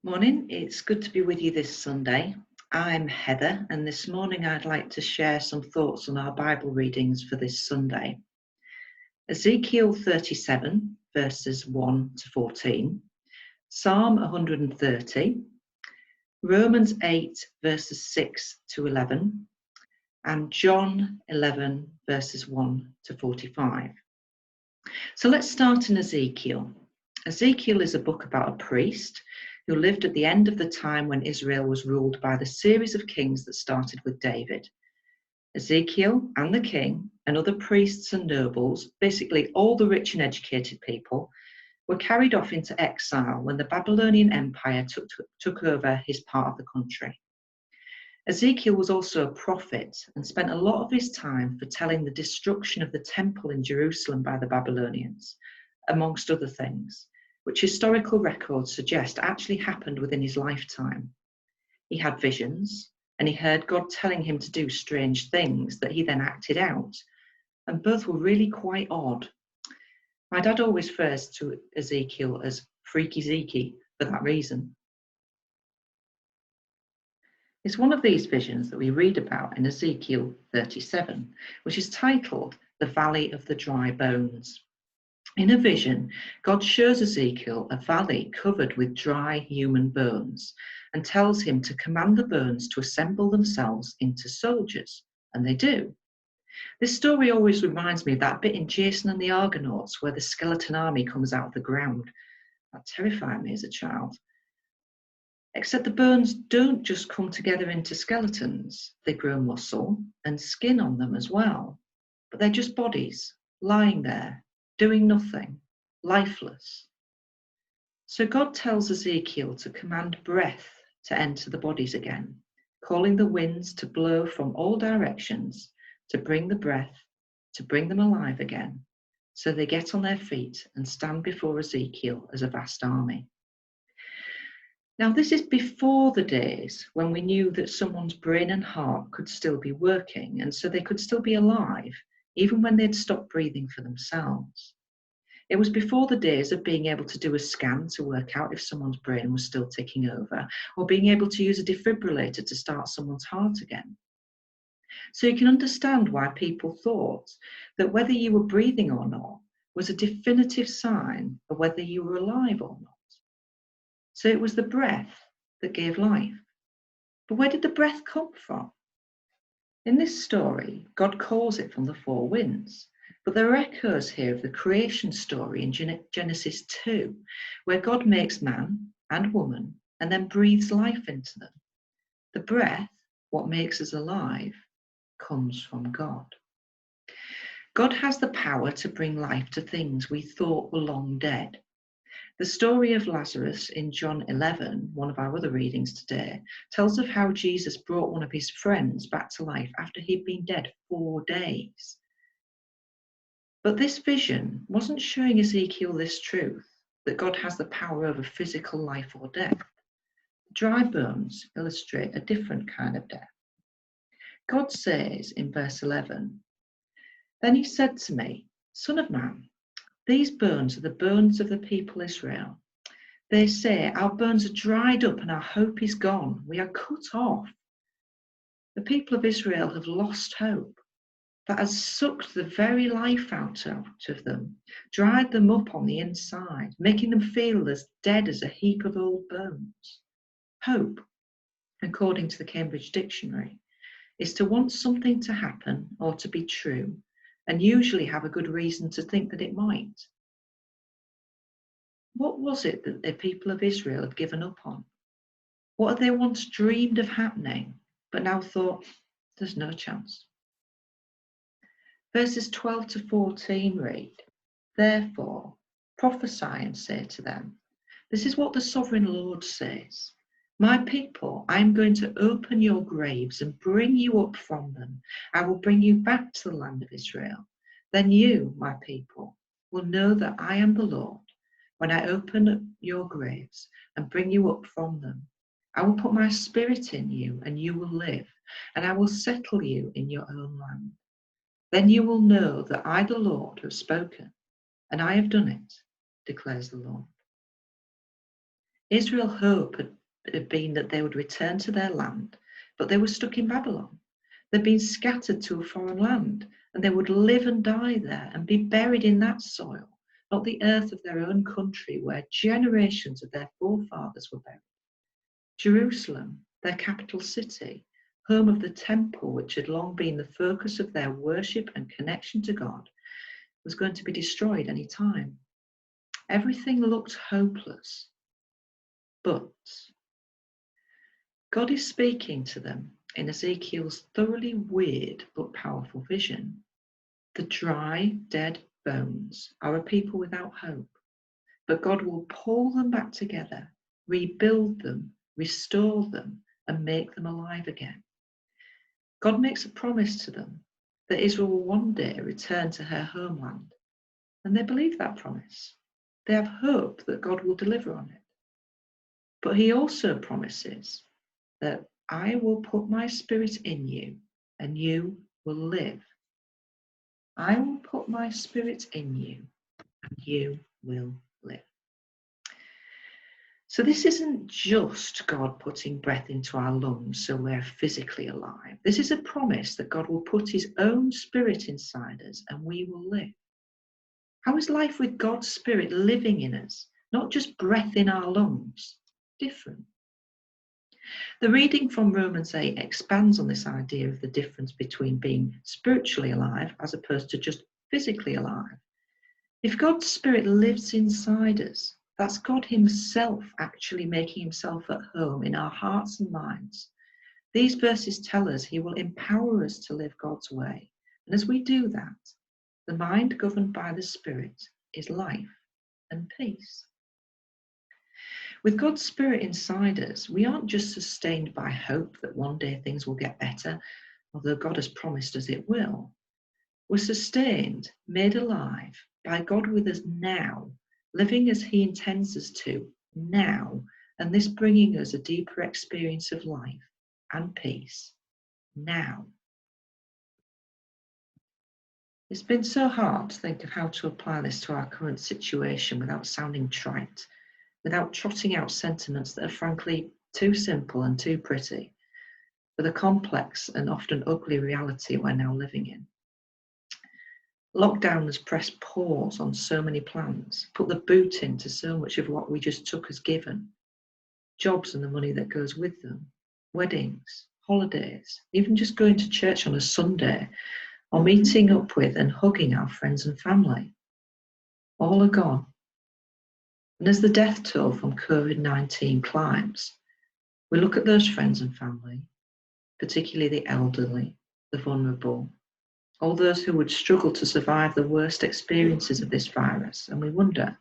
Morning, it's good to be with you this Sunday. I'm Heather, and this morning I'd like to share some thoughts on our Bible readings for this Sunday. Ezekiel 37, verses 1 to 14, Psalm 130, Romans 8, verses 6 to 11, and John 11, verses 1 to 45. So let's start in Ezekiel. Ezekiel is a book about a priest who lived at the end of the time when Israel was ruled by the series of kings that started with David. Ezekiel and the king and other priests and nobles, basically all the rich and educated people, were carried off into exile when the Babylonian Empire took over his part of the country. Ezekiel was also a prophet and spent a lot of his time foretelling the destruction of the temple in Jerusalem by the Babylonians, amongst other things, which historical records suggest actually happened within his lifetime. He had visions, and he heard God telling him to do strange things that he then acted out, and both were really quite odd. My dad always refers to Ezekiel as Freaky Zeke for that reason. It's one of these visions that we read about in Ezekiel 37, which is titled The Valley of the Dry Bones. In a vision, God shows Ezekiel a valley covered with dry human bones and tells him to command the bones to assemble themselves into soldiers, and they do. This story always reminds me of that bit in Jason and the Argonauts where the skeleton army comes out of the ground. That terrified me as a child. Except the bones don't just come together into skeletons, they grow muscle and skin on them as well. But they're just bodies lying there, doing nothing, lifeless. So God tells Ezekiel to command breath to enter the bodies again, calling the winds to blow from all directions to bring the breath, to bring them alive again, so they get on their feet and stand before Ezekiel as a vast army. Now, this is before the days when we knew that someone's brain and heart could still be working, and so they could still be alive, even when they'd stopped breathing for themselves. It was before the days of being able to do a scan to work out if someone's brain was still ticking over, or being able to use a defibrillator to start someone's heart again. So you can understand why people thought that whether you were breathing or not was a definitive sign of whether you were alive or not. So it was the breath that gave life. But where did the breath come from? In this story, God calls it from the four winds. But there are echoes here of the creation story in Genesis 2, where God makes man and woman and then breathes life into them. The breath, what makes us alive, comes from God. God has the power to bring life to things we thought were long dead. The story of Lazarus in John 11, one of our other readings today, tells of how Jesus brought one of his friends back to life after he'd been dead 4 days. But this vision wasn't showing Ezekiel this truth, that God has the power over physical life or death. Dry bones illustrate a different kind of death. God says in verse 11, "Then he said to me, Son of man, these bones are the bones of the people Israel. They say, our bones are dried up and our hope is gone. We are cut off. The people of Israel have lost hope. That has sucked the very life out of them, dried them up on the inside, making them feel as dead as a heap of old bones." Hope, according to the Cambridge Dictionary, is to want something to happen or to be true, and usually have a good reason to think that it might. What was it that the people of Israel had given up on? What had they once dreamed of happening, but now thought, there's no chance? Verses 12 to 14 read, "Therefore prophesy and say to them, this is what the sovereign Lord says. My people, I am going to open your graves and bring you up from them. I will bring you back to the land of Israel. Then you, my people, will know that I am the Lord when I open up your graves and bring you up from them. I will put my spirit in you and you will live, and I will settle you in your own land. Then you will know that I, the Lord, have spoken, and I have done it, declares the Lord." Israel's hope had been that they would return to their land, but they were stuck in Babylon. They'd been scattered to a foreign land, and they would live and die there and be buried in that soil, not the earth of their own country where generations of their forefathers were buried. Jerusalem, their capital city, home of the temple which had long been the focus of their worship and connection to God, was going to be destroyed any time. Everything looked hopeless. But God is speaking to them in Ezekiel's thoroughly weird but powerful vision. The dry, dead bones are a people without hope, but God will pull them back together, rebuild them, restore them, and make them alive again. God makes a promise to them that Israel will one day return to her homeland, and they believe that promise. They have hope that God will deliver on it. But he also promises that I will put my spirit in you and you will live. I will put my spirit in you and you will live. So this isn't just God putting breath into our lungs so we're physically alive. This is a promise that God will put his own spirit inside us and we will live. How is life with God's spirit living in us, not just breath in our lungs, different? The reading from Romans 8 expands on this idea of the difference between being spiritually alive as opposed to just physically alive. If God's spirit lives inside us, that's God himself actually making himself at home in our hearts and minds. These verses tell us he will empower us to live God's way. And as we do that, the mind governed by the Spirit is life and peace. With God's Spirit inside us, we aren't just sustained by hope that one day things will get better, although God has promised us it will. We're sustained, made alive by God with us now, living as he intends us to now, and this bringing us a deeper experience of life and peace now. It's been so hard to think of how to apply this to our current situation without sounding trite, without trotting out sentiments that are frankly too simple and too pretty for the complex and often ugly reality we're now living in. Lockdown has pressed pause on so many plans, put the boot into so much of what we just took as given. Jobs and the money that goes with them, weddings, holidays, even just going to church on a Sunday, or meeting up with and hugging our friends and family. All are gone. And as the death toll from COVID-19 climbs, we look at those friends and family, particularly the elderly, the vulnerable, all those who would struggle to survive the worst experiences of this virus, and we wonder,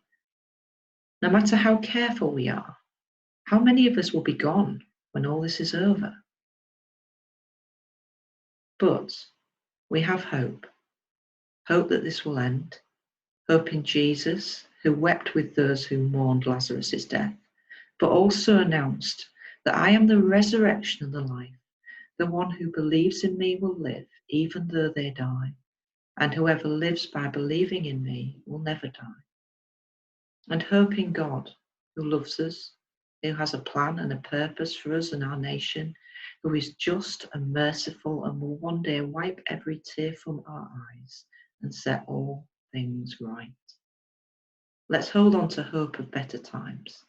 no matter how careful we are, how many of us will be gone when all this is over? But we have hope. Hope that this will end. Hope in Jesus, who wept with those who mourned Lazarus' death, but also announced that I am the resurrection and the life. The one who believes in me will live, even though they die. And whoever lives by believing in me will never die. And hope in God, who loves us, who has a plan and a purpose for us and our nation, who is just and merciful and will one day wipe every tear from our eyes and set all things right. Let's hold on to hope of better times,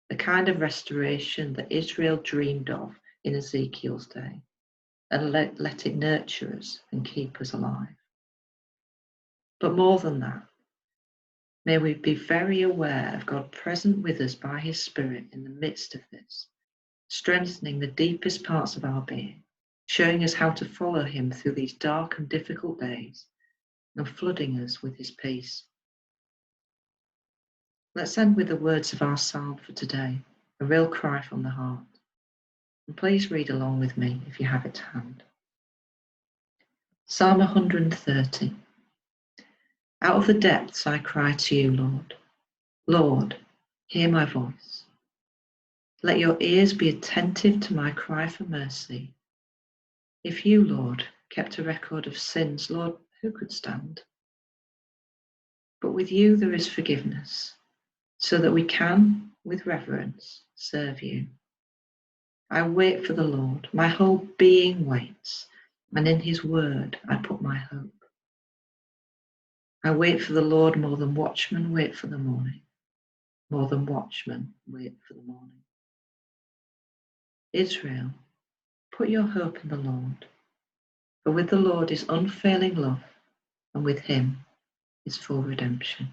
the kind of restoration that Israel dreamed of in Ezekiel's day, and let it nurture us and keep us alive. But more than that, may we be very aware of God present with us by his Spirit in the midst of this, strengthening the deepest parts of our being, showing us how to follow him through these dark and difficult days, and flooding us with his peace. Let's end with the words of our psalm for today, a real cry from the heart. And please read along with me if you have it to hand. Psalm 130. Out of the depths I cry to you, Lord. Lord, hear my voice. Let your ears be attentive to my cry for mercy. If you, Lord, kept a record of sins, Lord, who could stand? But with you there is forgiveness, so that we can, with reverence, serve you. I wait for the Lord, my whole being waits, and in his word I put my hope. I wait for the Lord more than watchmen wait for the morning, more than watchmen wait for the morning. Israel, put your hope in the Lord, for with the Lord is unfailing love, and with him is full redemption.